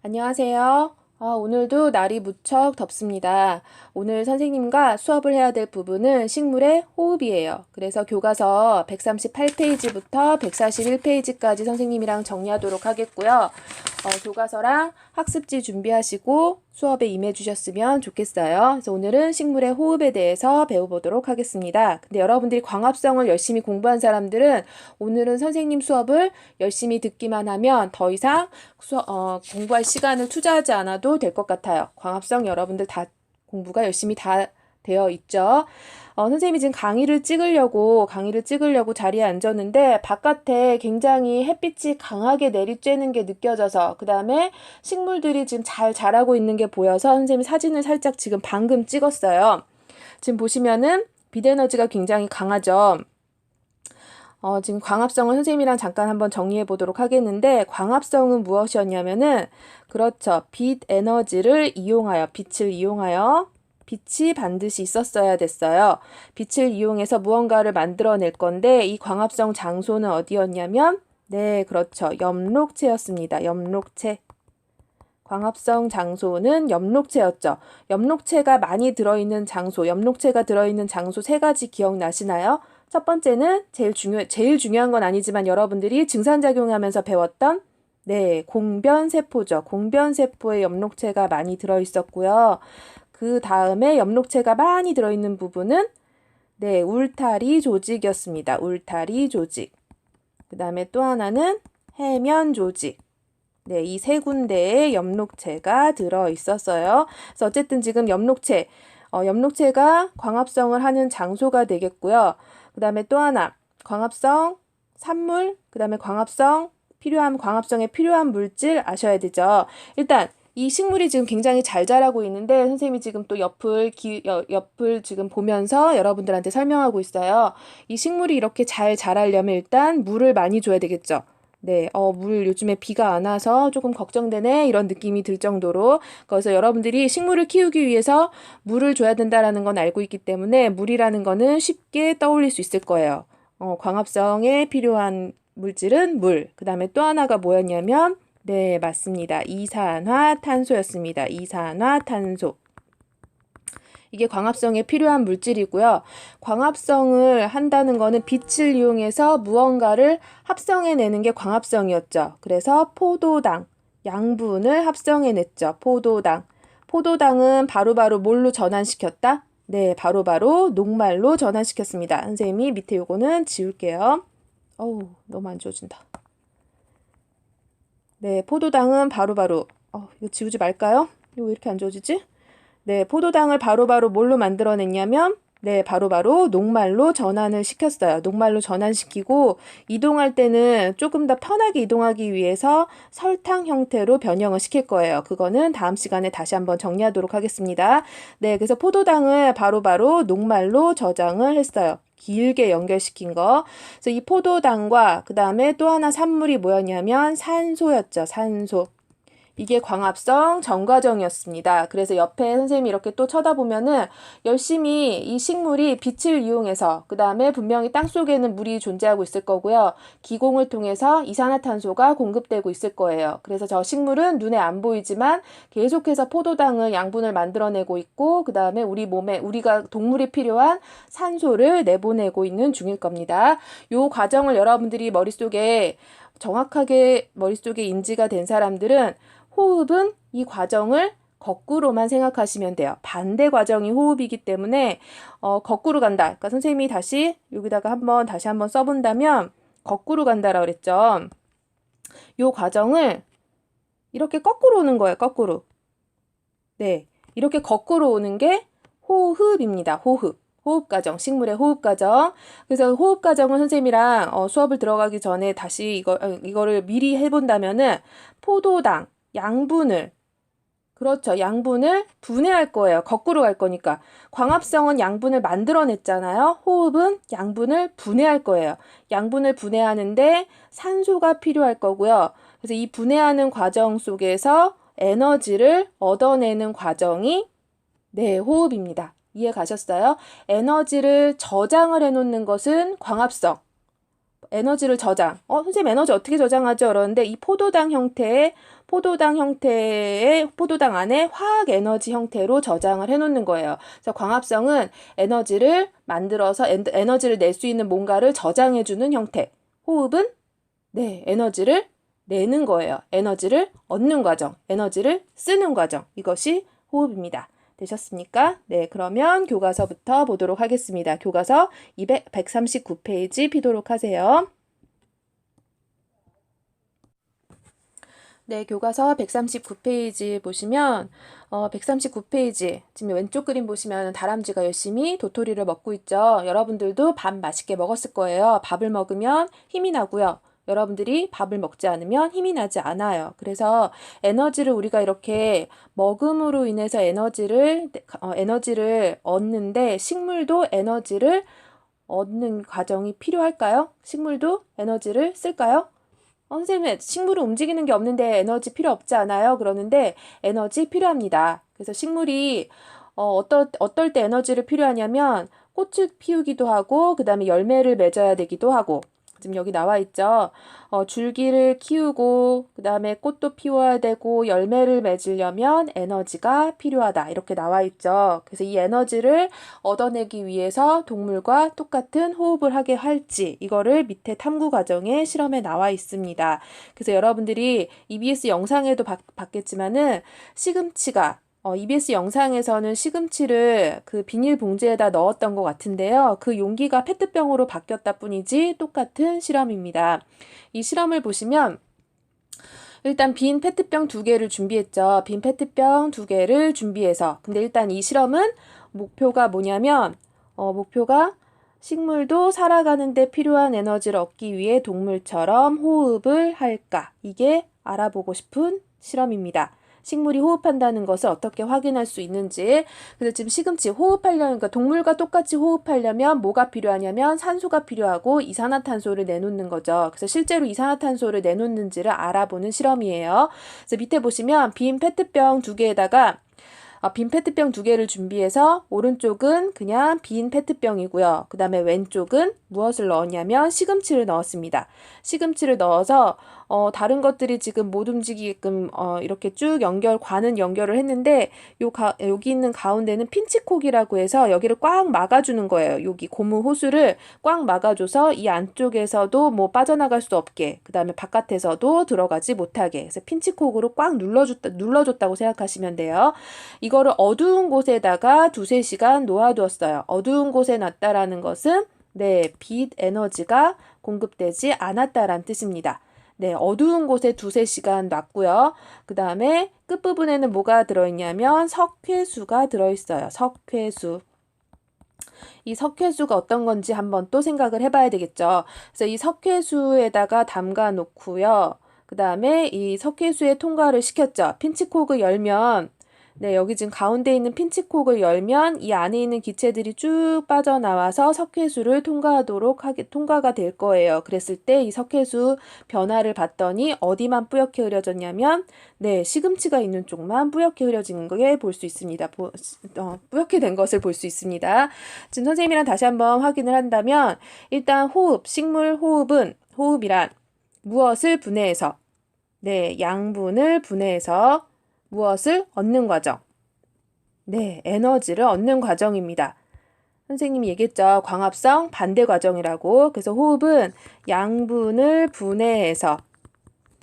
안녕하세요. 오늘도 날이 무척 덥습니다. 오늘 선생님과 수업을 해야 될 부분은 식물의 호흡이에요. 그래서 교과서 138페이지부터 141페이지까지 선생님이랑 정리하도록 하겠고요. 교과서랑 학습지 준비하시고 수업에 임해 주셨으면 좋겠어요. 그래서 오늘은 식물의 호흡에 대해서 배워보도록 하겠습니다. 근데 여러분들이 광합성을 열심히 공부한 사람들은 오늘은 선생님 수업을 열심히 듣기만 하면 더 이상 공부할 시간을 투자하지 않아도 될 것 같아요. 광합성 여러분들 다 공부가 열심히 다 되어 있죠. 선생님이 지금 강의를 찍으려고 자리에 앉았는데 바깥에 굉장히 햇빛이 강하게 내리쬐는 게 느껴져서 그 다음에 식물들이 지금 잘 자라고 있는 게 보여서 선생님이 사진을 살짝 지금 방금 찍었어요. 지금 보시면은 빛 에너지가 굉장히 강하죠. 지금 광합성을 선생님이랑 잠깐 한번 정리해 보도록 하겠는데, 광합성은 무엇이었냐면은, 그렇죠. 빛 에너지를 이용하여, 빛이 반드시 있었어야 됐어요. 빛을 이용해서 무언가를 만들어낼 건데, 이 광합성 장소는 어디였냐면, 네, 그렇죠. 엽록체였습니다. 엽록체. 광합성 장소는 엽록체였죠. 엽록체가 많이 들어있는 장소, 엽록체가 들어있는 장소 세 가지 기억나시나요? 첫 번째는 제일 중요한 건 아니지만 여러분들이 증산작용하면서 배웠던 네, 공변세포죠. 공변세포에 엽록체가 많이 들어있었고요. 그 다음에 엽록체가 많이 들어있는 부분은 네, 울타리 조직이었습니다. 울타리 조직. 그 다음에 또 하나는 해면 조직. 네, 이 세 군데에 엽록체가 들어있었어요. 그래서 어쨌든 지금 엽록체가 광합성을 하는 장소가 되겠고요. 그 다음에 또 하나, 광합성, 산물, 그 다음에 광합성에 필요한 물질 아셔야 되죠. 일단, 이 식물이 지금 굉장히 잘 자라고 있는데, 선생님이 지금 또 옆을 지금 보면서 여러분들한테 설명하고 있어요. 이 식물이 이렇게 잘 자라려면 일단 물을 많이 줘야 되겠죠. 네, 물 요즘에 비가 안 와서 조금 걱정되네 이런 느낌이 들 정도로 그래서 여러분들이 식물을 키우기 위해서 물을 줘야 된다라는 건 알고 있기 때문에 물이라는 거는 쉽게 떠올릴 수 있을 거예요. 광합성에 필요한 물질은 물. 그 다음에 또 하나가 뭐였냐면 네, 맞습니다. 이산화탄소였습니다. 이산화탄소. 이게 광합성에 필요한 물질이고요. 광합성을 한다는 거는 빛을 이용해서 무언가를 합성해내는 게 광합성이었죠. 그래서 포도당, 양분을 합성해냈죠. 포도당은 바로바로 뭘로 전환시켰다? 네, 바로바로 녹말로 전환시켰습니다. 선생님이 밑에 요거는 지울게요. 어우, 너무 안 지워진다. 네, 포도당은 바로바로 이거 지우지 말까요? 이거 왜 이렇게 안 지워지지? 네, 포도당을 바로바로 뭘로 만들어냈냐면 네, 바로바로 녹말로 전환을 시켰어요. 녹말로 전환시키고 이동할 때는 조금 더 편하게 이동하기 위해서 설탕 형태로 변형을 시킬 거예요. 그거는 다음 시간에 다시 한번 정리하도록 하겠습니다. 네, 그래서 포도당을 바로바로 녹말로 저장을 했어요. 길게 연결시킨 거. 그래서 이 포도당과 그 다음에 또 하나 산물이 뭐였냐면 산소였죠. 산소. 이게 광합성 전과정이었습니다. 그래서 옆에 선생님이 이렇게 또 쳐다보면은 열심히 이 식물이 빛을 이용해서 그 다음에 분명히 땅속에는 물이 존재하고 있을 거고요. 기공을 통해서 이산화탄소가 공급되고 있을 거예요. 그래서 저 식물은 눈에 안 보이지만 계속해서 포도당을 양분을 만들어내고 있고 그 다음에 우리 몸에 우리가 동물이 필요한 산소를 내보내고 있는 중일 겁니다. 요 과정을 여러분들이 정확하게 머릿속에 인지가 된 사람들은 호흡은 이 과정을 거꾸로만 생각하시면 돼요. 반대 과정이 호흡이기 때문에 거꾸로 간다. 그러니까 선생님이 여기다가 다시 한번 써본다면 거꾸로 간다라고 그랬죠. 이 과정을 이렇게 거꾸로 오는 거예요. 거꾸로. 네, 이렇게 거꾸로 오는 게 호흡입니다. 호흡 과정, 식물의 호흡 과정. 그래서 호흡 과정을 선생님이랑 수업을 들어가기 전에 다시 이거를 미리 해본다면은 포도당, 양분을 분해할 거예요. 거꾸로 갈 거니까. 광합성은 양분을 만들어냈잖아요. 호흡은 양분을 분해할 거예요. 양분을 분해하는데 산소가 필요할 거고요. 그래서 이 분해하는 과정 속에서 에너지를 얻어내는 과정이 네, 호흡입니다. 이해 가셨어요? 에너지를 저장을 해놓는 것은 광합성. 에너지를 저장. 선생님 에너지 어떻게 저장하죠? 그러는데 이 포도당 포도당 안에 화학 에너지 형태로 저장을 해놓는 거예요. 그래서 광합성은 에너지를 만들어서 에너지를 낼 수 있는 뭔가를 저장해주는 형태. 호흡은 네, 에너지를 내는 거예요. 에너지를 얻는 과정, 에너지를 쓰는 과정. 이것이 호흡입니다. 되셨습니까? 네, 그러면 교과서부터 보도록 하겠습니다. 교과서 139페이지 피도록 하세요. 네, 교과서 139페이지 보시면 139페이지 지금 왼쪽 그림 보시면 다람쥐가 열심히 도토리를 먹고 있죠. 여러분들도 밥 맛있게 먹었을 거예요. 밥을 먹으면 힘이 나고요. 여러분들이 밥을 먹지 않으면 힘이 나지 않아요. 그래서 에너지를 우리가 이렇게 먹음으로 인해서 에너지를 얻는데 식물도 에너지를 얻는 과정이 필요할까요? 식물도 에너지를 쓸까요? 선생님, 식물은 움직이는 게 없는데 에너지 필요 없지 않아요? 그러는데 에너지 필요합니다. 그래서 식물이 어떨 때 에너지를 필요하냐면 꽃을 피우기도 하고 그 다음에 열매를 맺어야 되기도 하고 지금 여기 나와 있죠. 줄기를 키우고 그 다음에 꽃도 피워야 되고 열매를 맺으려면 에너지가 필요하다. 이렇게 나와 있죠. 그래서 이 에너지를 얻어내기 위해서 동물과 똑같은 호흡을 하게 할지 이거를 밑에 탐구 과정의 실험에 나와 있습니다. 그래서 여러분들이 EBS 영상에도 봤겠지만은 시금치가 EBS 영상에서는 시금치를 그 비닐봉지에다 넣었던 것 같은데요. 그 용기가 페트병으로 바뀌었다 뿐이지 똑같은 실험입니다. 이 실험을 보시면 일단 빈 페트병 2개를 준비했죠. 빈 페트병 2개를 준비해서 근데 일단 이 실험은 목표가 뭐냐면 목표가 식물도 살아가는데 필요한 에너지를 얻기 위해 동물처럼 호흡을 할까? 이게 알아보고 싶은 실험입니다. 식물이 호흡한다는 것을 어떻게 확인할 수 있는지. 그래서 지금 시금치 호흡하려면, 그러니까 동물과 똑같이 호흡하려면 뭐가 필요하냐면 산소가 필요하고 이산화탄소를 내놓는 거죠. 그래서 실제로 이산화탄소를 내놓는지를 알아보는 실험이에요. 그래서 밑에 보시면 빈 페트병 2개에다가 빈 페트병 2개를 준비해서 오른쪽은 그냥 빈 페트병이고요. 그 다음에 왼쪽은 무엇을 넣었냐면 시금치를 넣었습니다. 시금치를 넣어서 다른 것들이 지금 못 움직이게끔 이렇게 쭉 관은 연결을 했는데 여기 있는 가운데는 핀치콕이라고 해서 여기를 꽉 막아주는 거예요. 여기 고무 호수를 꽉 막아줘서 이 안쪽에서도 뭐 빠져나갈 수 없게 그 다음에 바깥에서도 들어가지 못하게 그래서 핀치콕으로 꽉 눌러줬다고 생각하시면 돼요. 이거를 어두운 곳에다가 2-3시간 놓아두었어요. 어두운 곳에 놨다라는 것은 네, 빛 에너지가 공급되지 않았다라는 뜻입니다. 네, 어두운 곳에 2-3시간 놨고요. 그 다음에 끝부분에는 뭐가 들어있냐면 석회수가 들어있어요. 석회수. 이 석회수가 어떤 건지 한번 또 생각을 해봐야 되겠죠. 그래서 이 석회수에다가 담가 놓고요. 그 다음에 이 석회수에 통과를 시켰죠. 핀치콕을 열면 네, 여기 지금 가운데 있는 핀치콕을 열면 이 안에 있는 기체들이 쭉 빠져나와서 석회수를 통과가 될 거예요. 그랬을 때 이 석회수 변화를 봤더니 어디만 뿌옇게 흐려졌냐면 네, 시금치가 있는 쪽만 뿌옇게 흐려진 게 볼 수 있습니다. 뿌옇게 된 것을 볼 수 있습니다. 지금 선생님이랑 다시 한번 확인을 한다면 일단 식물 호흡이란 무엇을 분해해서 네, 양분을 분해해서 무엇을 얻는 과정? 네, 에너지를 얻는 과정입니다. 선생님이 얘기했죠. 광합성 반대 과정이라고. 그래서 호흡은 양분을 분해해서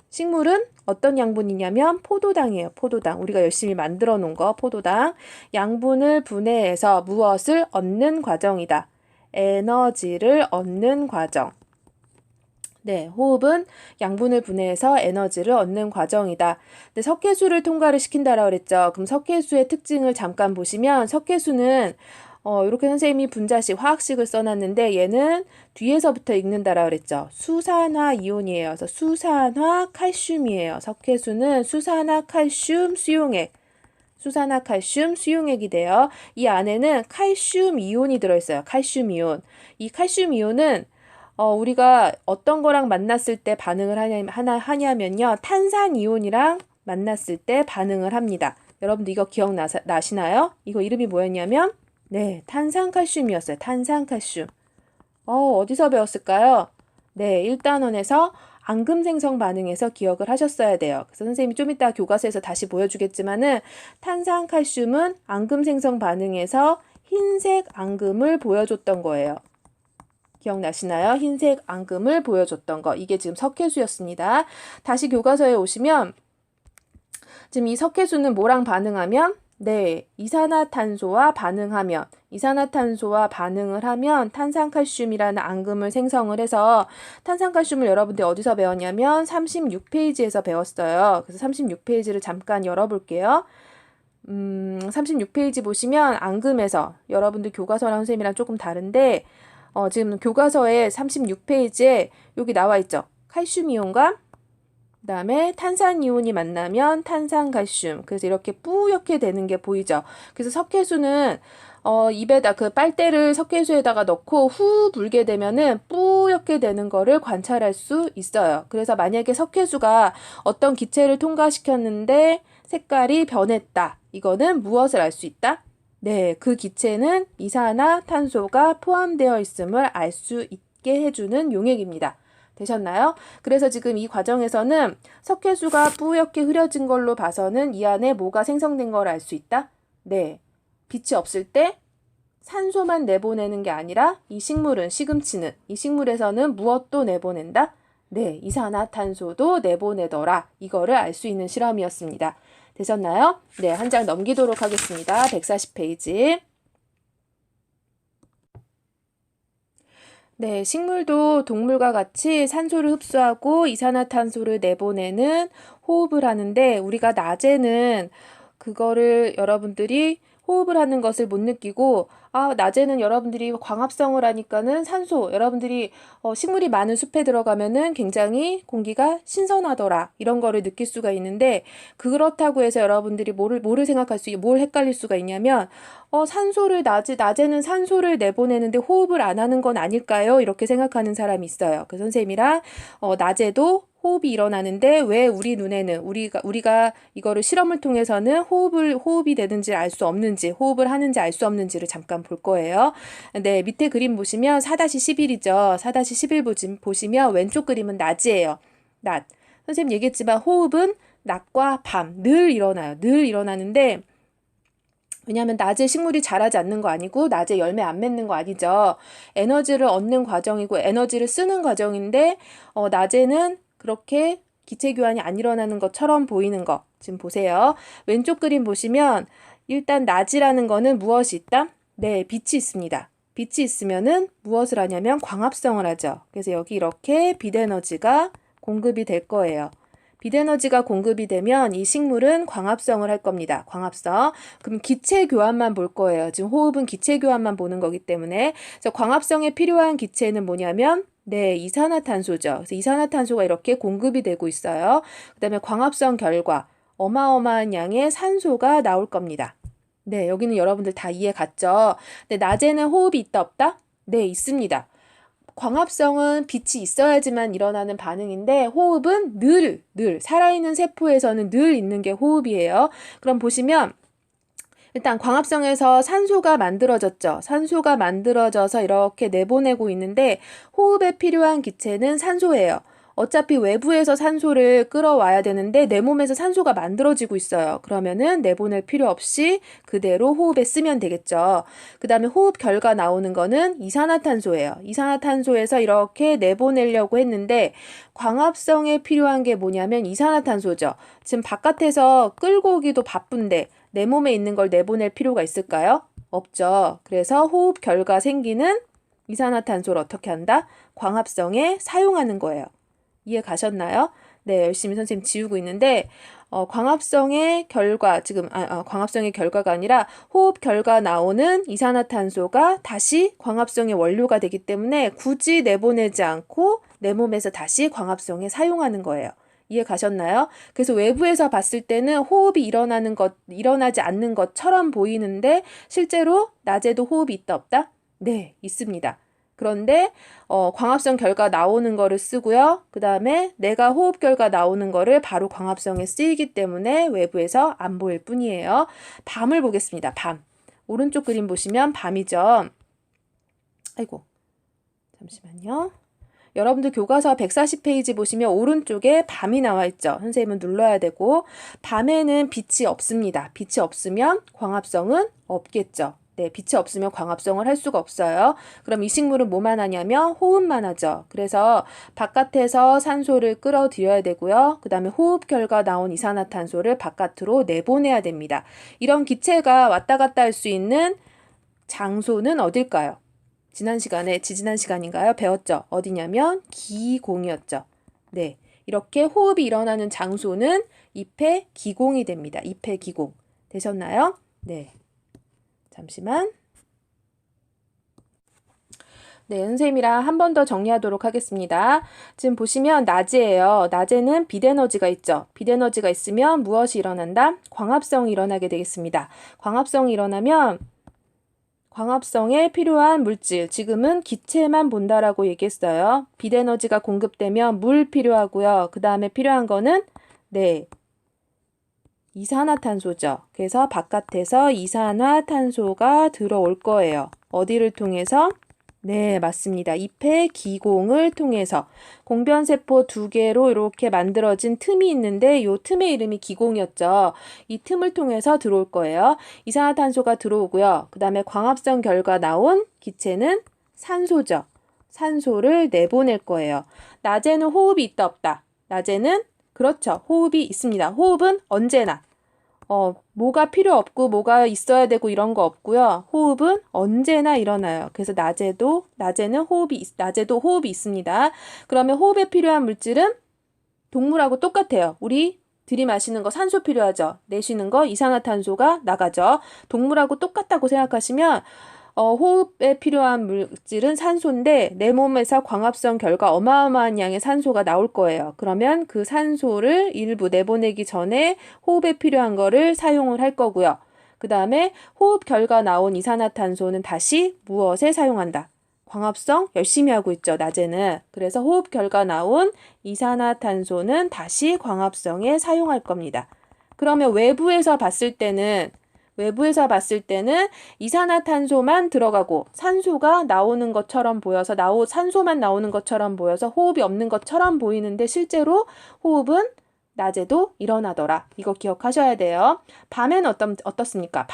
식물은 어떤 양분이냐면 포도당이에요. 포도당. 우리가 열심히 만들어 놓은 거 포도당. 양분을 분해해서 무엇을 얻는 과정이다. 에너지를 얻는 과정. 네, 호흡은 양분을 분해해서 에너지를 얻는 과정이다. 근데 석회수를 통과를 시킨다라고 그랬죠. 그럼 석회수의 특징을 잠깐 보시면 석회수는 이렇게 선생님이 분자식, 화학식을 써놨는데 얘는 뒤에서부터 읽는다라고 그랬죠. 수산화 이온이에요. 그래서 수산화 칼슘이에요. 석회수는 수산화 칼슘 수용액. 수산화칼슘 수용액이 돼요. 이 안에는 칼슘 이온이 들어있어요. 칼슘 이온. 이 칼슘 이온은 우리가 어떤 거랑 만났을 때 반응을 하냐면요. 탄산이온이랑 만났을 때 반응을 합니다. 여러분들 이거 기억나시나요? 이거 이름이 뭐였냐면 네, 탄산칼슘이었어요. 탄산칼슘. 어디서 배웠을까요? 네, 1단원에서 앙금 생성 반응에서 기억을 하셨어야 돼요. 그래서 선생님이 좀 이따 교과서에서 다시 보여주겠지만은 탄산칼슘은 앙금 생성 반응에서 흰색 앙금을 보여줬던 거예요. 기억나시나요? 흰색 앙금을 보여줬던 거. 이게 지금 석회수였습니다. 다시 교과서에 오시면 지금 이 석회수는 뭐랑 반응하면? 네, 이산화탄소와 반응을 하면 탄산칼슘이라는 앙금을 생성을 해서 탄산칼슘을 여러분들 어디서 배웠냐면 36페이지에서 배웠어요. 그래서 36페이지를 잠깐 열어볼게요. 36페이지 보시면 앙금에서 여러분들 교과서랑 선생님이랑 조금 다른데 지금 교과서에 36페이지에 여기 나와 있죠. 칼슘 이온과 그다음에 탄산이온이 만나면 탄산칼슘. 그래서 이렇게 뿌옇게 되는 게 보이죠. 그래서 석회수는 입에다 그 빨대를 석회수에다가 넣고 후 불게 되면은 뿌옇게 되는 거를 관찰할 수 있어요. 그래서 만약에 석회수가 어떤 기체를 통과시켰는데 색깔이 변했다. 이거는 무엇을 알 수 있다? 네, 그 기체는 이산화탄소가 포함되어 있음을 알 수 있게 해주는 용액입니다. 되셨나요? 그래서 지금 이 과정에서는 석회수가 뿌옇게 흐려진 걸로 봐서는 이 안에 뭐가 생성된 걸 알 수 있다? 네. 빛이 없을 때 산소만 내보내는 게 아니라 이 시금치는 이 식물에서는 무엇도 내보낸다? 네. 이산화탄소도 내보내더라. 이거를 알 수 있는 실험이었습니다. 되셨나요? 네. 한 장 넘기도록 하겠습니다. 140페이지. 네, 식물도 동물과 같이 산소를 흡수하고 이산화탄소를 내보내는 호흡을 하는데 우리가 낮에는 그거를 여러분들이 호흡을 하는 것을 못 느끼고 낮에는 여러분들이 광합성을 하니까는 산소 여러분들이 식물이 많은 숲에 들어가면은 굉장히 공기가 신선하더라 이런 거를 느낄 수가 있는데 그렇다고 해서 여러분들이 뭘 헷갈릴 수가 있냐면 낮에는 산소를 내보내는데 호흡을 안 하는 건 아닐까요? 이렇게 생각하는 사람이 있어요. 그 선생님이랑 낮에도 호흡이 일어나는데 왜 우리 눈에는 우리가 이거를 실험을 통해서는 호흡이 되는지 알 수 없는지 호흡을 하는지 알 수 없는지를 잠깐 볼 거예요. 네, 밑에 그림 보시면 4-11이죠. 4-11 보시면 왼쪽 그림은 낮이에요. 낮. 선생님 얘기했지만 호흡은 낮과 밤 늘 일어나요. 늘 일어나는데 왜냐하면 낮에 식물이 자라지 않는 거 아니고 낮에 열매 안 맺는 거 아니죠. 에너지를 얻는 과정이고 에너지를 쓰는 과정인데 낮에는 그렇게 기체 교환이 안 일어나는 것처럼 보이는 거 지금 보세요. 왼쪽 그림 보시면 일단 낮이라는 거는 무엇이 있다? 네, 빛이 있습니다. 빛이 있으면은 무엇을 하냐면 광합성을 하죠. 그래서 여기 이렇게 빛에너지가 공급이 될 거예요. 빛에너지가 공급이 되면 이 식물은 광합성을 할 겁니다. 광합성. 그럼 기체 교환만 볼 거예요. 지금 호흡은 기체 교환만 보는 거기 때문에. 그래서 광합성에 필요한 기체는 뭐냐면 네, 이산화탄소죠. 그래서 이산화탄소가 이렇게 공급이 되고 있어요. 그다음에 광합성 결과 어마어마한 양의 산소가 나올 겁니다. 네, 여기는 여러분들 다 이해 갔죠? 근데 낮에는 호흡이 있다 없다? 네, 있습니다. 광합성은 빛이 있어야지만 일어나는 반응인데 호흡은 늘 살아있는 세포에서는 늘 있는 게 호흡이에요. 그럼 보시면 일단 광합성에서 산소가 만들어졌죠. 산소가 만들어져서 이렇게 내보내고 있는데 호흡에 필요한 기체는 산소예요. 어차피 외부에서 산소를 끌어와야 되는데 내 몸에서 산소가 만들어지고 있어요. 그러면은 내보낼 필요 없이 그대로 호흡에 쓰면 되겠죠. 그 다음에 호흡 결과 나오는 거는 이산화탄소예요. 이산화탄소에서 이렇게 내보내려고 했는데 광합성에 필요한 게 뭐냐면 이산화탄소죠. 지금 바깥에서 끌고 오기도 바쁜데 내 몸에 있는 걸 내보낼 필요가 있을까요? 없죠. 그래서 호흡 결과 생기는 이산화탄소를 어떻게 한다? 광합성에 사용하는 거예요. 이해 가셨나요? 네, 열심히 선생님 지우고 있는데 광합성의 결과 광합성의 결과가 아니라 호흡 결과 나오는 이산화탄소가 다시 광합성의 원료가 되기 때문에 굳이 내보내지 않고 내 몸에서 다시 광합성에 사용하는 거예요. 이해 가셨나요? 그래서 외부에서 봤을 때는 호흡이 일어나지 않는 것처럼 보이는데 실제로 낮에도 호흡이 있다 없다? 네, 있습니다. 그런데 광합성 결과 나오는 거를 쓰고요. 그 다음에 내가 호흡 결과 나오는 거를 바로 광합성에 쓰이기 때문에 외부에서 안 보일 뿐이에요. 밤을 보겠습니다. 밤. 오른쪽 그림 보시면 밤이죠. 아이고, 잠시만요. 여러분들 교과서 140페이지 보시면 오른쪽에 밤이 나와 있죠. 선생님은 눌러야 되고 밤에는 빛이 없습니다. 빛이 없으면 광합성은 없겠죠. 네, 빛이 없으면 광합성을 할 수가 없어요. 그럼 이 식물은 뭐만 하냐면 호흡만 하죠. 그래서 바깥에서 산소를 끌어들여야 되고요. 그 다음에 호흡 결과 나온 이산화탄소를 바깥으로 내보내야 됩니다. 이런 기체가 왔다 갔다 할 수 있는 장소는 어딜까요? 지지난 시간인가요? 배웠죠? 어디냐면 기공이었죠. 네, 이렇게 호흡이 일어나는 장소는 ip의 기공이 됩니다. ip의 기공. 되셨나요? 네. 잠시만. 네, 선생님이랑 한 번 더 정리하도록 하겠습니다. 지금 보시면 낮이에요. 낮에는 빛에너지가 있죠. 빛에너지가 있으면 무엇이 일어난다? 광합성이 일어나게 되겠습니다. 광합성이 일어나면 광합성에 필요한 물질, 지금은 기체만 본다라고 얘기했어요. 빛에너지가 공급되면 물 필요하고요. 그 다음에 필요한 거는 네, 이산화탄소죠. 그래서 바깥에서 이산화탄소가 들어올 거예요. 어디를 통해서? 네, 맞습니다. ip의 기공을 통해서 공변세포 2개로 이렇게 만들어진 틈이 있는데 이 틈의 이름이 기공이었죠. 이 틈을 통해서 들어올 거예요. 이산화탄소가 들어오고요. 그 다음에 광합성 결과 나온 기체는 산소죠. 산소를 내보낼 거예요. 낮에는 호흡이 있다 없다. 낮에는 그렇죠. 호흡이 있습니다. 호흡은 언제나 뭐가 필요 없고 뭐가 있어야 되고 이런 거 없고요. 호흡은 언제나 일어나요. 그래서 낮에도 호흡이 있습니다. 그러면 호흡에 필요한 물질은 동물하고 똑같아요. 우리 들이마시는 거 산소 필요하죠. 내쉬는 거 이산화탄소가 나가죠. 동물하고 똑같다고 생각하시면 호흡에 필요한 물질은 산소인데 내 몸에서 광합성 결과 어마어마한 양의 산소가 나올 거예요. 그러면 그 산소를 일부 내보내기 전에 호흡에 필요한 거를 사용을 할 거고요. 그 다음에 호흡 결과 나온 이산화탄소는 다시 무엇에 사용한다? 광합성 열심히 하고 있죠, 낮에는. 그래서 호흡 결과 나온 이산화탄소는 다시 광합성에 사용할 겁니다. 그러면 외부에서 봤을 때는 이산화탄소만 들어가고 산소가 나오는 것처럼 보여서 산소만 나오는 것처럼 보여서 호흡이 없는 것처럼 보이는데 실제로 호흡은 낮에도 일어나더라. 이거 기억하셔야 돼요. 밤에는 어떻습니까?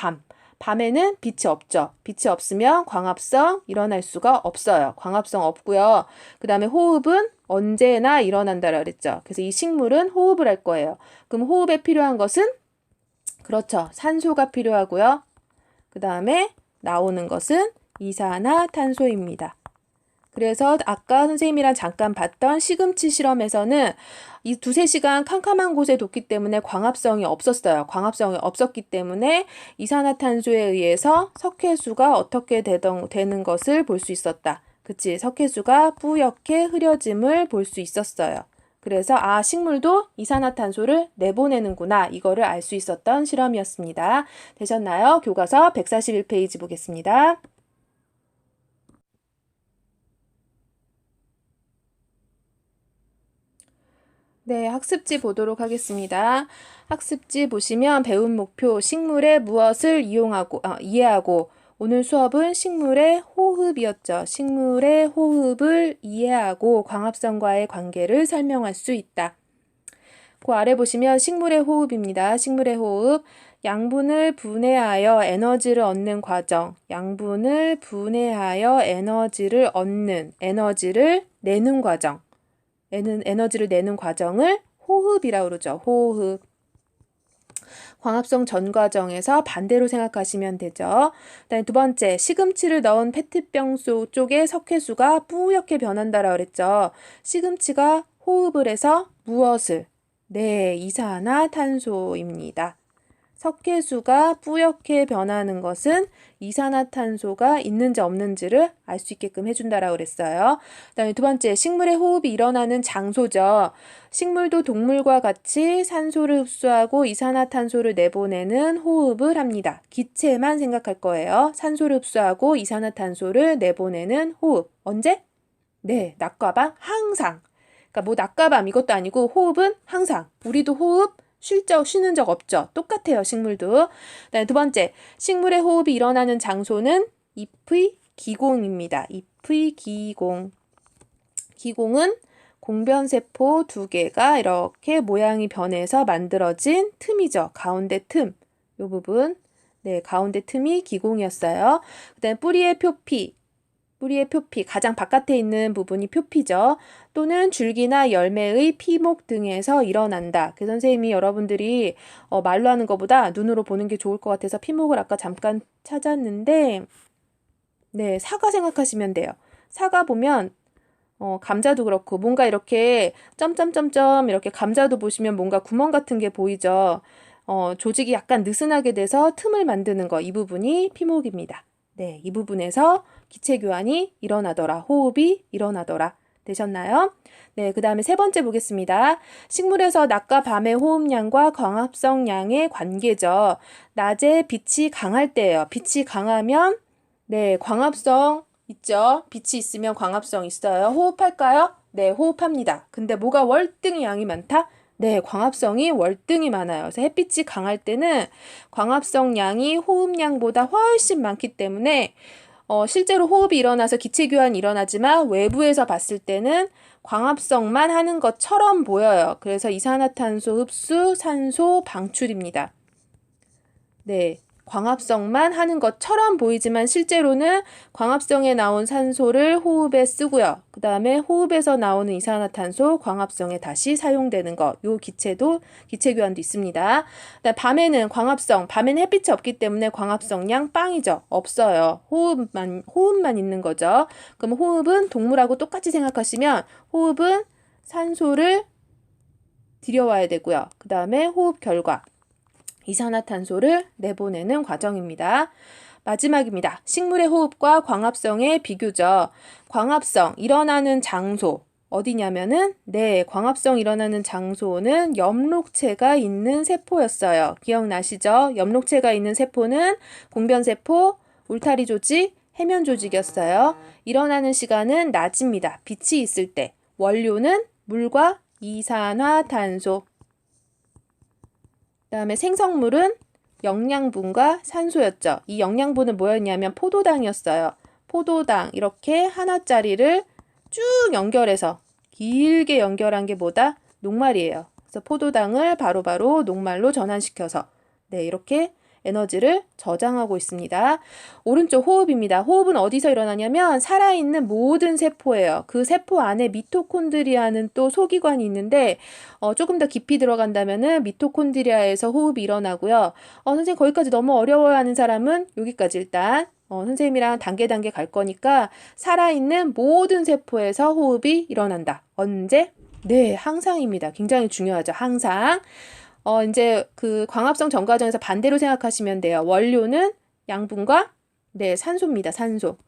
밤에는 빛이 없죠. 빛이 없으면 광합성 일어날 수가 없어요. 광합성 없고요. 그 다음에 호흡은 언제나 일어난다라 그랬죠. 그래서 이 식물은 호흡을 할 거예요. 그럼 호흡에 필요한 것은 그렇죠. 산소가 필요하고요. 그 다음에 나오는 것은 이산화탄소입니다. 그래서 아까 선생님이랑 잠깐 봤던 시금치 실험에서는 이 2-3시간 캄캄한 곳에 뒀기 때문에 광합성이 없었어요. 광합성이 없었기 때문에 이산화탄소에 의해서 석회수가 어떻게 되는 것을 볼 수 있었다. 그치? 석회수가 뿌옇게 흐려짐을 볼 수 있었어요. 그래서 식물도 이산화탄소를 내보내는구나. 이거를 알 수 있었던 실험이었습니다. 되셨나요? 교과서 141페이지 보겠습니다. 네, 학습지 보도록 하겠습니다. 학습지 보시면 배운 목표, 식물의 무엇을 이해하고 오늘 수업은 식물의 호흡이었죠. 식물의 호흡을 이해하고 광합성과의 관계를 설명할 수 있다. 그 아래 보시면 식물의 호흡입니다. 식물의 호흡, 양분을 분해하여 에너지를 얻는 과정, 양분을 분해하여 에너지를 내는 과정, 에너지를 내는 과정을 호흡이라고 그러죠. 호흡. 광합성 전 과정에서 반대로 생각하시면 되죠. 그다음에 2번째, 시금치를 넣은 페트병 쪽에 석회수가 뿌옇게 변한다라고 그랬죠. 시금치가 호흡을 해서 무엇을? 네, 이산화탄소입니다. 석회수가 뿌옇게 변하는 것은 이산화탄소가 있는지 없는지를 알 수 있게끔 해준다라고 그랬어요. 그다음에 2번째, 식물의 호흡이 일어나는 장소죠. 식물도 동물과 같이 산소를 흡수하고 이산화탄소를 내보내는 호흡을 합니다. 기체만 생각할 거예요. 산소를 흡수하고 이산화탄소를 내보내는 호흡. 언제? 네, 낮과 밤 항상. 그러니까 뭐 낮과 밤 이것도 아니고 호흡은 항상. 우리도 호흡 쉬는 적 없죠. 똑같아요, 식물도. 그다음에 2번째, 식물의 호흡이 일어나는 장소는 잎의 기공입니다. 잎의 기공. 기공은 공변세포 2개가 이렇게 모양이 변해서 만들어진 틈이죠. 가운데 틈. 요 부분. 네, 가운데 틈이 기공이었어요. 그다음 뿌리의 표피. 뿌리의 표피, 가장 바깥에 있는 부분이 표피죠. 또는 줄기나 열매의 피목 등에서 일어난다. 그 선생님이 여러분들이 말로 하는 것보다 눈으로 보는 게 좋을 것 같아서 피목을 아까 잠깐 찾았는데, 네, 사과 생각하시면 돼요. 사과 보면 감자도 그렇고 뭔가 이렇게 점점점점 이렇게 감자도 보시면 뭔가 구멍 같은 게 보이죠. 조직이 약간 느슨하게 돼서 틈을 만드는 거, 이 부분이 피목입니다. 네, 이 부분에서 기체 교환이 일어나더라. 호흡이 일어나더라. 되셨나요? 네, 그 다음에 세 번째 보겠습니다. 식물에서 낮과 밤의 호흡량과 광합성량의 관계죠. 낮에 빛이 강할 때예요. 빛이 강하면 네, 광합성 있죠. 빛이 있으면 광합성 있어요. 호흡할까요? 네, 호흡합니다. 근데 뭐가 월등히 양이 많다? 네, 광합성이 월등히 많아요. 그래서 햇빛이 강할 때는 광합성 양이 호흡량보다 훨씬 많기 때문에 실제로 호흡이 일어나서 기체 교환이 일어나지만 외부에서 봤을 때는 광합성만 하는 것처럼 보여요. 그래서 이산화탄소 흡수, 산소 방출입니다. 네. 광합성만 하는 것처럼 보이지만 실제로는 광합성에 나온 산소를 호흡에 쓰고요. 그 다음에 호흡에서 나오는 이산화탄소 광합성에 다시 사용되는 것. 요 기체도, 기체 교환도 있습니다. 밤에는 광합성, 밤에는 햇빛이 없기 때문에 광합성량 빵이죠. 없어요. 호흡만 있는 거죠. 그럼 호흡은 동물하고 똑같이 생각하시면 호흡은 산소를 들여와야 되고요. 그 다음에 호흡 결과. 이산화탄소를 내보내는 과정입니다. 마지막입니다. 식물의 호흡과 광합성의 비교죠. 광합성 일어나는 장소 어디냐면은 네, 광합성 일어나는 장소는 엽록체가 있는 세포였어요. 기억나시죠? 엽록체가 있는 세포는 공변세포, 울타리 조직, 해면 조직이었어요. 일어나는 시간은 낮입니다. 빛이 있을 때. 원료는 물과 이산화탄소. 그 다음에 생성물은 영양분과 산소였죠. 이 영양분은 뭐였냐면 포도당이었어요. 포도당 이렇게 하나짜리를 쭉 연결해서 길게 연결한 게 뭐다? 녹말이에요. 그래서 포도당을 바로바로 녹말로 전환시켜서 네, 이렇게 에너지를 저장하고 있습니다. 오른쪽 호흡입니다. 호흡은 어디서 일어나냐면 살아있는 모든 세포예요. 그 세포 안에 미토콘드리아는 또 소기관이 있는데 조금 더 깊이 들어간다면은 미토콘드리아에서 호흡이 일어나고요. 선생님 거기까지 너무 어려워하는 사람은 여기까지 일단 선생님이랑 단계 갈 거니까 살아있는 모든 세포에서 호흡이 일어난다. 언제? 네, 항상입니다. 굉장히 중요하죠. 항상. 이제 그 광합성 전 과정에서 반대로 생각하시면 돼요. 원료는 양분과 네, 산소입니다. 산소.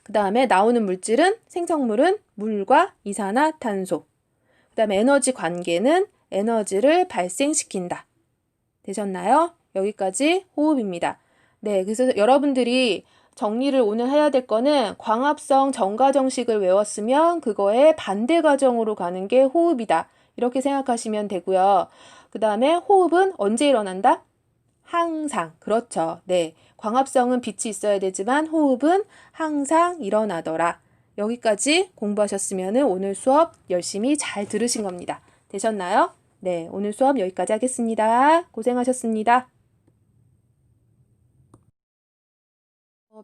그 다음에 나오는 물질은 생성물은 물과 이산화탄소. 그 다음에 에너지 관계는 에너지를 발생시킨다. 되셨나요? 여기까지 호흡입니다. 네, 그래서 여러분들이 정리를 오늘 해야 될 거는 광합성 전 과정식을 외웠으면 그거의 반대 과정으로 가는 게 호흡이다. 이렇게 생각하시면 되고요. 그 다음에 호흡은 언제 일어난다? 항상. 그렇죠. 네. 광합성은 빛이 있어야 되지만 호흡은 항상 일어나더라. 여기까지 공부하셨으면 오늘 수업 열심히 잘 들으신 겁니다. 되셨나요? 네. 오늘 수업 여기까지 하겠습니다. 고생하셨습니다.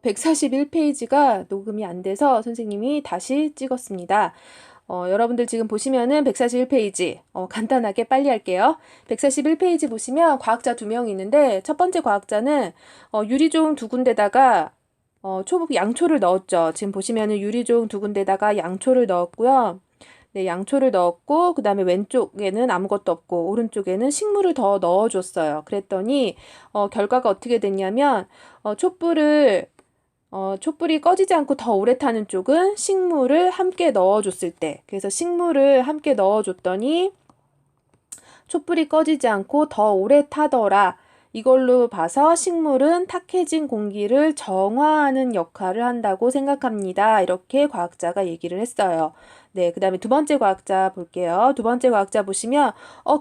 141페이지가 녹음이 안 돼서 선생님이 다시 찍었습니다. 여러분들 지금 보시면은 141페이지, 간단하게 빨리 할게요. 141페이지 보시면 과학자 2명이 있는데, 첫 번째 과학자는, 유리종 2군데다가, 양초를 넣었죠. 지금 보시면은 유리종 2군데다가 양초를 넣었고요. 네, 양초를 넣었고, 그 다음에 왼쪽에는 아무것도 없고, 오른쪽에는 식물을 더 넣어줬어요. 그랬더니, 결과가 어떻게 됐냐면, 촛불이 꺼지지 않고 더 오래 타는 쪽은 식물을 함께 넣어줬을 때, 그래서 식물을 함께 넣어줬더니 촛불이 꺼지지 않고 더 오래 타더라. 이걸로 봐서 식물은 탁해진 공기를 정화하는 역할을 한다고 생각합니다. 이렇게 과학자가 얘기를 했어요. 네, 그 다음에 두 번째 과학자 볼게요. 두 번째 과학자 보시면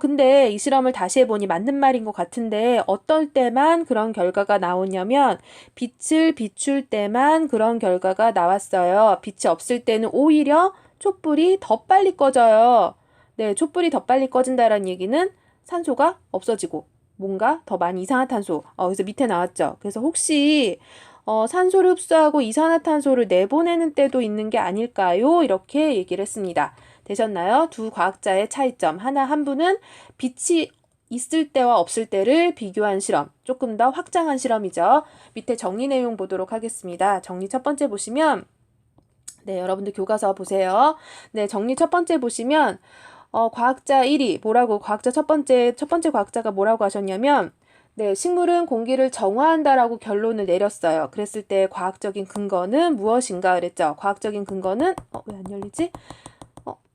근데 이 실험을 다시 해보니 맞는 말인 것 같은데 어떨 때만 그런 결과가 나오냐면 빛을 비출 때만 그런 결과가 나왔어요. 빛이 없을 때는 오히려 촛불이 더 빨리 꺼져요. 네, 촛불이 더 빨리 꺼진다라는 얘기는 산소가 없어지고 뭔가 더 많이 이산화탄소. 그래서 밑에 나왔죠. 그래서 혹시 산소를 흡수하고 이산화탄소를 내보내는 때도 있는 게 아닐까요? 이렇게 얘기를 했습니다. 되셨나요? 두 과학자의 차이점. 한 분은 빛이 있을 때와 없을 때를 비교한 실험. 조금 더 확장한 실험이죠. 밑에 정리 내용 보도록 하겠습니다. 정리 첫 번째 보시면 네, 여러분들 교과서 보세요. 네, 정리 첫 번째 보시면 과학자 1위 뭐라고 과학자 첫 번째 과학자가 뭐라고 하셨냐면 네, 식물은 공기를 정화한다라고 결론을 내렸어요. 그랬을 때 과학적인 근거는 무엇인가 그랬죠. 과학적인 근거는 왜 안 열리지?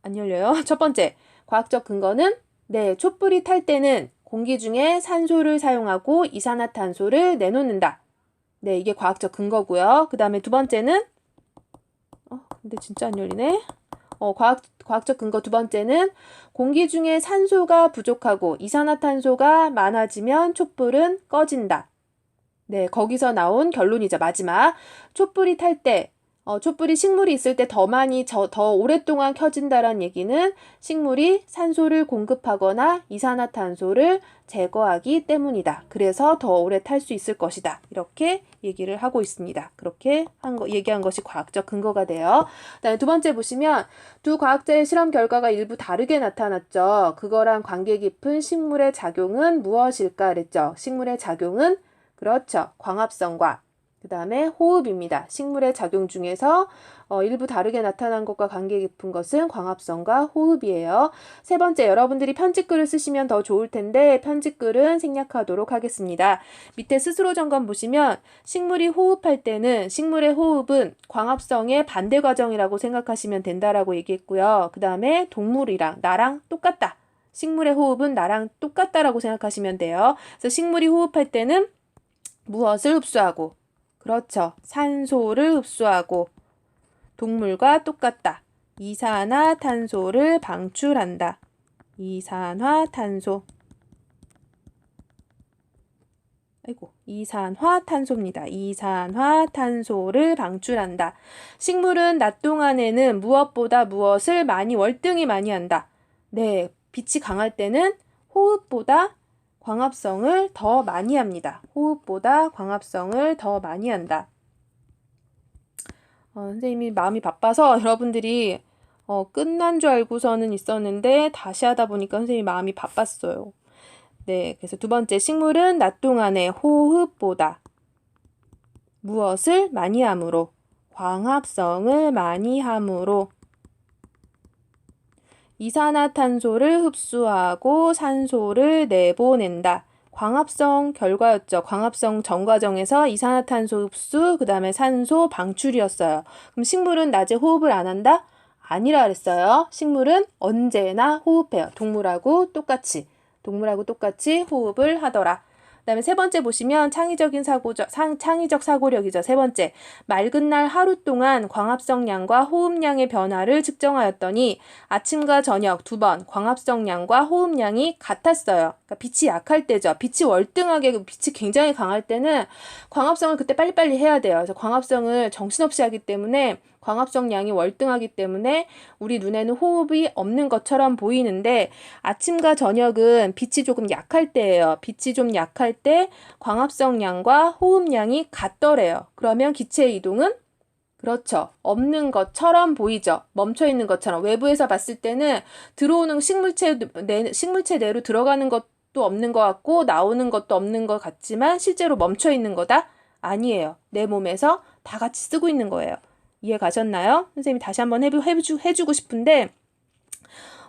안 열려요. 첫 번째, 과학적 근거는 네, 촛불이 탈 때는 공기 중에 산소를 사용하고 이산화탄소를 내놓는다. 네, 이게 과학적 근거고요. 그 다음에 두 번째는 근데 진짜 안 열리네. 과학적 근거 두 번째는 공기 중에 산소가 부족하고 이산화탄소가 많아지면 촛불은 꺼진다. 네, 거기서 나온 결론이죠. 마지막. 촛불이 탈 때, 촛불이 식물이 있을 때 더 오랫동안 켜진다란 얘기는 식물이 산소를 공급하거나 이산화탄소를 제거하기 때문이다. 그래서 더 오래 탈 수 있을 것이다. 이렇게 얘기를 하고 있습니다. 그렇게 얘기한 것이 과학적 근거가 돼요. 그다음에 두 번째 보시면 두 과학자의 실험 결과가 일부 다르게 나타났죠. 그거랑 관계 깊은 식물의 작용은 무엇일까 그랬죠. 식물의 작용은 그렇죠. 광합성과 그 다음에 호흡입니다. 식물의 작용 중에서 일부 다르게 나타난 것과 관계 깊은 것은 광합성과 호흡이에요. 세 번째, 여러분들이 편집글을 쓰시면 더 좋을 텐데 편집글은 생략하도록 하겠습니다. 밑에 스스로 점검 보시면 식물이 호흡할 때는 식물의 호흡은 광합성의 반대 과정이라고 생각하시면 된다라고 얘기했고요. 그 다음에 동물이랑 나랑 똑같다. 식물의 호흡은 나랑 똑같다라고 생각하시면 돼요. 그래서 식물이 호흡할 때는 무엇을 흡수하고 그렇죠. 산소를 흡수하고 동물과 똑같다. 이산화탄소를 방출한다. 이산화탄소. 이산화탄소입니다. 이산화탄소를 방출한다. 식물은 낮 동안에는 무엇보다 무엇을 월등히 많이 한다. 네, 빛이 강할 때는 호흡보다 광합성을 더 많이 합니다. 호흡보다 광합성을 더 많이 한다. 선생님이 마음이 바빠서 여러분들이 끝난 줄 알고서는 있었는데 다시 하다 보니까 선생님이 마음이 바빴어요. 네, 그래서 두 번째, 식물은 낮 동안에 호흡보다 무엇을 많이 함으로 광합성을 많이 함으로 이산화탄소를 흡수하고 산소를 내보낸다. 광합성 결과였죠. 광합성 전 과정에서 이산화탄소 흡수, 그 다음에 산소 방출이었어요. 그럼 식물은 낮에 호흡을 안 한다? 아니라 그랬어요. 식물은 언제나 호흡해요. 동물하고 똑같이 호흡을 하더라. 그 다음에 세 번째 보시면 창의적 사고력이죠. 세 번째, 맑은 날 하루 동안 광합성량과 호흡량의 변화를 측정하였더니 아침과 저녁 두 번 광합성량과 호흡량이 같았어요. 그러니까 빛이 약할 때죠. 빛이 월등하게, 빛이 굉장히 강할 때는 광합성을 그때 빨리빨리 해야 돼요. 그래서 광합성을 정신없이 하기 때문에 광합성량이 월등하기 때문에 우리 눈에는 호흡이 없는 것처럼 보이는데 아침과 저녁은 빛이 조금 약할 때예요. 빛이 좀 약할 때 광합성량과 호흡량이 같더래요. 그러면 기체의 이동은 그렇죠. 없는 것처럼 보이죠. 멈춰 있는 것처럼. 외부에서 봤을 때는 들어오는 식물체 내로 들어가는 것도 없는 것 같고 나오는 것도 없는 것 같지만 실제로 멈춰 있는 거다? 아니에요. 내 몸에서 다 같이 쓰고 있는 거예요. 이해 가셨나요? 선생님이 다시 한번 해주고 싶은데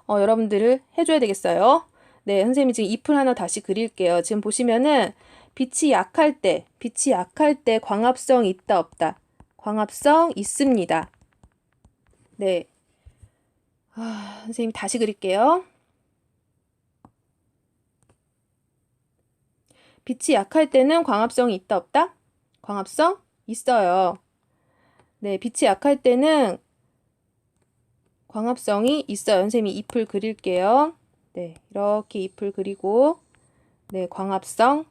여러분들을 해줘야 되겠어요. 네, 선생님이 지금 잎을 하나 다시 그릴게요. 지금 보시면은 빛이 약할 때 광합성 있다 없다? 광합성 있습니다. 네, 선생님 다시 그릴게요. 빛이 약할 때는 광합성이 있다 없다? 광합성 있어요. 네, 빛이 약할 때는 광합성이 있어요. 선생님이 잎을 그릴게요. 네, 이렇게 잎을 그리고 네, 광합성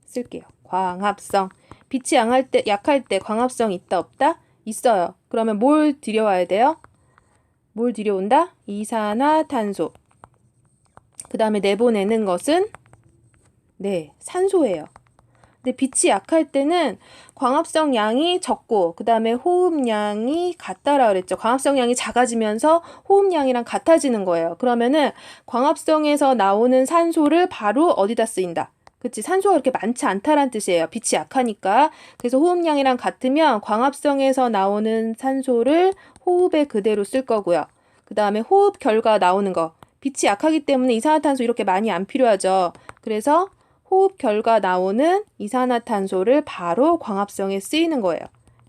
쓸게요. 광합성. 빛이 약할 때 광합성 있다 없다? 있어요. 그러면 뭘 들여와야 돼요? 뭘 들여온다? 이산화탄소. 그 다음에 내보내는 것은 네, 산소예요. 근데 빛이 약할 때는 광합성 양이 적고 그 다음에 호흡량이 같다라 그랬죠. 광합성 양이 작아지면서 호흡량이랑 같아지는 거예요. 그러면은 광합성에서 나오는 산소를 바로 어디다 쓰인다. 그치? 산소가 그렇게 많지 않다란 뜻이에요. 빛이 약하니까. 그래서 호흡량이랑 같으면 광합성에서 나오는 산소를 호흡에 그대로 쓸 거고요. 그 다음에 호흡 결과 나오는 거. 빛이 약하기 때문에 이산화탄소 이렇게 많이 안 필요하죠. 그래서 호흡 결과 나오는 이산화탄소를 바로 광합성에 쓰이는 거예요.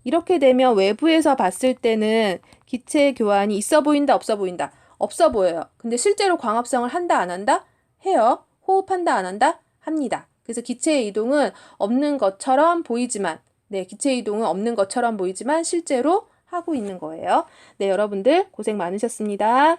이렇게 되면 외부에서 봤을 때는 기체 교환이 있어 보인다, 없어 보인다? 없어 보여요. 근데 실제로 광합성을 한다, 안 한다? 해요. 호흡한다, 안 한다? 합니다. 그래서 기체의 이동은 없는 것처럼 보이지만, 네, 기체 이동은 없는 것처럼 보이지만 실제로 하고 있는 거예요. 네, 여러분들 고생 많으셨습니다.